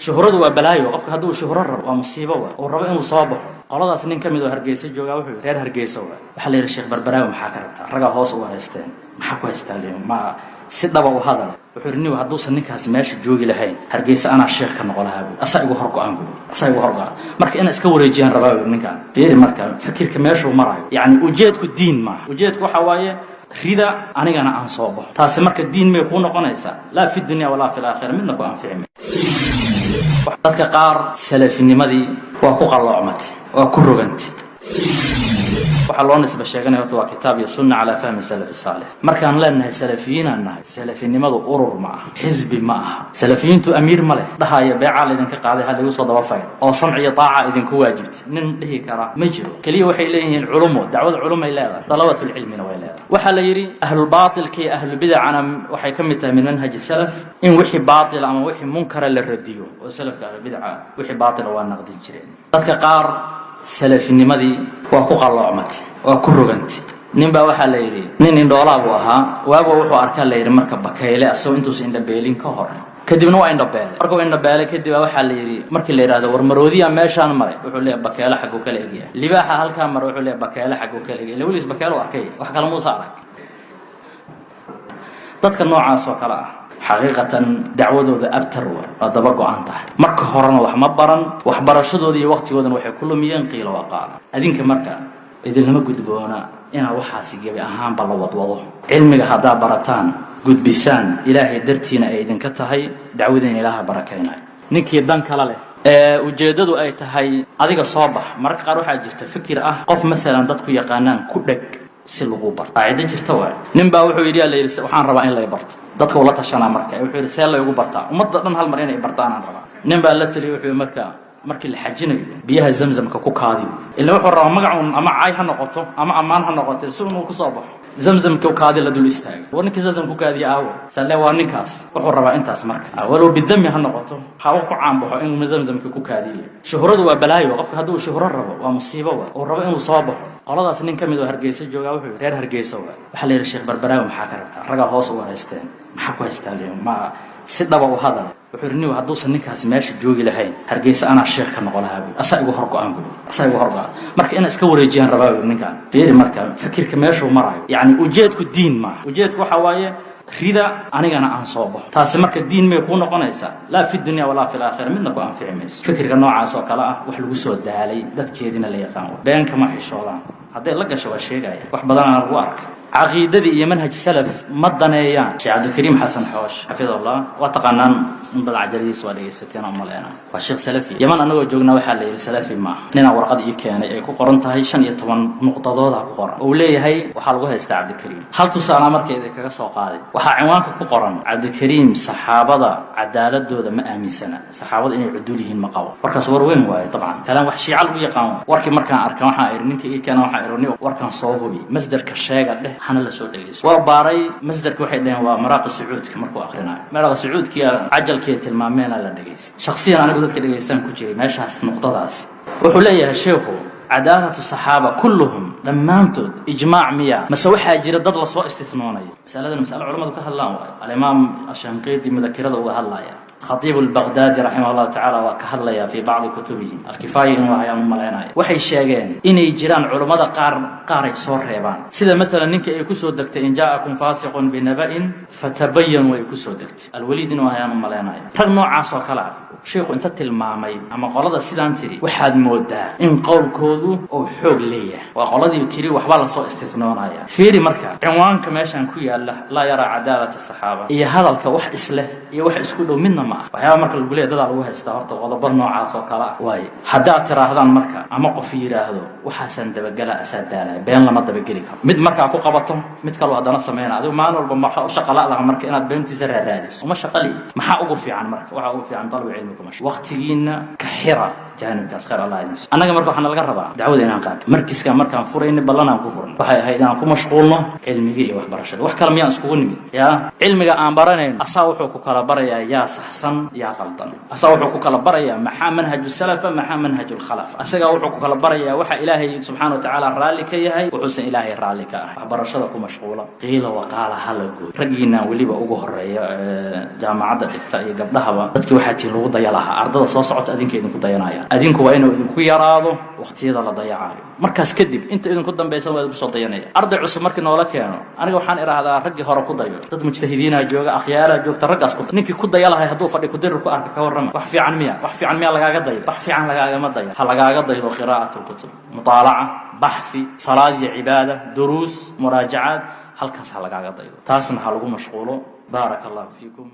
shuhradu waa balaayo qofka hadduu shuhro rabo waa musiibo oo rabo inuu soo baxo qoladaas nin kamid oo Hargeysa jooga wuxuu reer Hargeysa waxa la yiri Sheekh Barbaraawi maxaa ka rabtaa raga hoos u wareysteen maxaa ku haystaan ma si dhaba u hadal wuxuu riniyo hadduusan ninkaas meesha joogi lahayn Hargeysa ana sheekh ka noqon lahaa asaygu horgo'an marka in iska wareejiyaan rabaa ninkan fiiri marka fikirka meesha uu marayo yani ujeedku diin ma ujeedku waxa waaye rida anigana aan soo baxo taasi marka diin may ku noqonaysaa la fi dunya wala fi aakhirah midna ku anficin dadka qaar salafinimadii waa ku qalloocmatay waa ku rogantay waxa loo nisba sheeganay horta waa kitaab iyo sunna ala fahmi salaf salih markaan leenahay salafiyiin annahay salafinimadu urur ma aha xisbi ma aha salafiyiintu amiir ma leh dhahaya beecal idinka qaaday hal lagu soo daba fayl oo samci iyo taaca idinku waajibtay nin dhihi kara ma jiro kaliya waxay leeyihiin culumo dacwada culumo ay leedahay talabatul ilmina way leedahay waxa la yiri ahlul baatilki ahlul bid'ana waxay kamid tahay min manhaj salaf in wixii baatil ama wixii munkar la radiyo oo salafka ahlul bid'a wixii baatil waa naqdin jireen dadka qaar salafinimadii waa ku qalloocmatay waa ku rogantay ninba waxa la yiri nin indhoolaa buu ahaa waago wuxuu arkaa la yiri marka bakayle asoo intuus indhabeelin ka hor kadibna waa indhabeelay markuu indhabeelay kadib waxa la yiri markii la yiraahdo war maroodiya meeshaan maray wuxuu leeyahay bakayle xaq uu kala eegay libaaxa halka mar wuxuu leeyahay bakayle xaq uu kala eegay waliis bakayle arkay wax kala muusa arag dadka noocaas oo kala ah xaqiiqatan dacwadooda abtar waa daba go'an tahay marka horena wax ma baran wax barashadooda iyo waqtigoodan waxay ku lumiyeen qiilo waqaal adinka marka idinlama gudboona ina waxaasi gabi ahaan bal wadwado cilmiga hadaa barataan gudbisaan ilaahay dartiina ay idinka tahay dacwadeen ilaaha barakeenay ninkii dan kala leh ujeedadu ay tahay adiga soo bax marka qaar waxa jirta fikir ah qof mesela dadku yaqaanaan ku dhag si lagu barto ayda jirta waa ninba wuxuu yiri waxaan rabaa in la barto dadka wala tashana marka wuxuu yiri see la ugu bartaa ummadda dhan hal mar inay bartaan aan rabaa ninba la taliyo wuxuu markii la xajinayo biyaha zamzamka ku kaadiyo ilaa wuxuu rabaa magacuun ama caay ha noqoto ama amaan ha noqoto si uu ku soo baxo zamzamka ku kaadi la dul istaago warninkii zamzamka ku kaadiyo aawo salle waa ninkaas wuxuu rabaa intaas marka walow bidami ha noqoto hawo ku caan baxo in zamzamka ku kaadiyo shuhradu waa balaayo qofka hadduu shuhro rabo waa musiibo oo rabo inuu soo baxo qoladaas nin kamid oo Hargeysa jooga wuxuu reer Hargeysa waxa la yiri Sheekh Barbaraawi maxaa ka rabtaa raga hoos u wareysteen maxaa ku haystaan ma si dhaba u hadal wuxuu riniyo hadduusan ninkaas meesha joogi lahayn Hargeysa ana sheekh ka noqon lahaa asaygu horgo'an marka in iska wareejiyaan rabaa ninkan fiiri marka fikirka meesha uu marayo yani ujeedku diin ma ujeedku waxa waaye rida anigana aan soo baxo taasi marka diin may ku noqonaysaa la fi dunya wala fi aakhirah midna ku anficin mayso fikirka noocaas oo kala ah wax lagu soo daalay dadkeedina la yaqaan beenka ma xishoodaan haddii la gasho waa sheegaya wax badan aan lagu arko عقيدتي iyo manhaj salaf ma daneeyaan Sheikh Abdul Karim Hassan Xoosh xafidallah wa taqanan in bad ajaliis waa dhageysateen ama leena waa sheekh salafi yaman anagoo joogna waxa la yiri salafi ma nina warqad ii keenay ay ku qoran tahay 15 nuqtadood ku qoran oo leeyahay waxa lagu haystaa Abdul Karim hal tusaale markay kaga soo qaaday waxa cinwaanka ku qoran Abdul Karim saxaabada cadaaladooda ma aaminsana saxaabada inay cuduul yihiin ma qabo warkaas war weyn waay طبعا kalaan wax shiical u yaqaan warkii markaan arkaan waxa ay ninkii ii keenay waxa ay warkan soo hubi masdarka sheega حنا لا سو دغيس وباري مصدرك waxay dhaheen waa maraaq sacuudka markuu aqrinayo maraaq sacuudka ajalkii tilmaameena la dhageys shakhsiyan anigu dadka dhageystaan ku jiray meeshaas nuqtadaas wuxuu leeyahay sheekhu عدالة الصحابة كلهم لما انتد إجماع مياه مسوحها جرى ضد لصواء استثنوني مسألة علماء كهالله الإمام الشنقيطي مذكرة وهالله خطيب البغدادي رحمه الله تعالى وكهالله في بعض كتبه الكفاية إنه هيام ملعناية وحي الشيغين إني جيران علماء قاري صور ريبان سيدا مثلا ننك يكسو دكت إن جاءكم فاسق بنبأ فتبينوا يكسو دكت الوليد إنه هيام ملعناية رغم عاصو كلام شيخ انت تلمامي اما قولada sidaan tiri waxaad moodaa in qowlkoodu oo xoog leeyahay waa qoladii tiri waxba la soo istisnoonaya fiiri marka cinwaanka meeshan ku yaala la yara cadaalada saxaaba iyo hadalka wax isla iyo wax isku dhow midna ma waxa marka lagu leeyahay dad lagu haysta horta qodobba noocaas oo kala way hadaa tiraahdaan marka ama qof yiraahdo waxaasan dabagala asaadaala been lama dabageli karo mid marka ku qabato mid kale hadana sameeyna adigu maan walba ma shaqalaada marka inaad beentiisa raadiso uma shaqali maxaa ugu fiican marka waxa ugu fiican talab وقتينا كحرة جانب تسخير الله ينسى أنا كمرك وحنا لقى ربع دعوة إن قاد مركز كمرك فورين بلنا كفرنا وحي هيدا كم مشغولنا علمي وحبرشة وحكلام يا سكوني يا علمي أمبرنا أصاوح وكلا بريا يا صح saxsan yaa qaldan asaga wuxuu ku kala barayaa maxaa manhaju salafa maxaa manhaju lkhalaf asaga wuxuu ku kala barayaa waxa ilaahay subxaana wa tacaala raalli ka yahay wuxuusan ilaahay raalli ka ahay waxbarashada ku mashquula qiila waqaala hala gooy raggiinaan weliba ugu horeeya jaamacadda dhigta iyo gabdhahaba dadkii waxaa tii lagu daya lahaa ardada soo socota adinka idinku dayanaya adinku waa inuu idinku yaraado waqtiyada la dayacayo markaas kadib inta idinku dambaysan waa idinku soo dayanaya arday cusub markii noola keeno aniga waxaan idhaahdaa raggii hore ku dayo dad mujtahidiinaa jooga akhyaaraa joogta raggaas ku ninkii ku daya lahay hadduu fadhi kudirir ku arka ka warrama wax fiican miya lagaaga daydo wax fiican lagaagama dayo ha lagaaga daydo qiraa'at lkutub mutaalaca baxthi salaad iyo cibaada duruus muraajacaad halkaas ha lagaaga daydo taasna ha lagu mashquulo baaraka allahu fiikum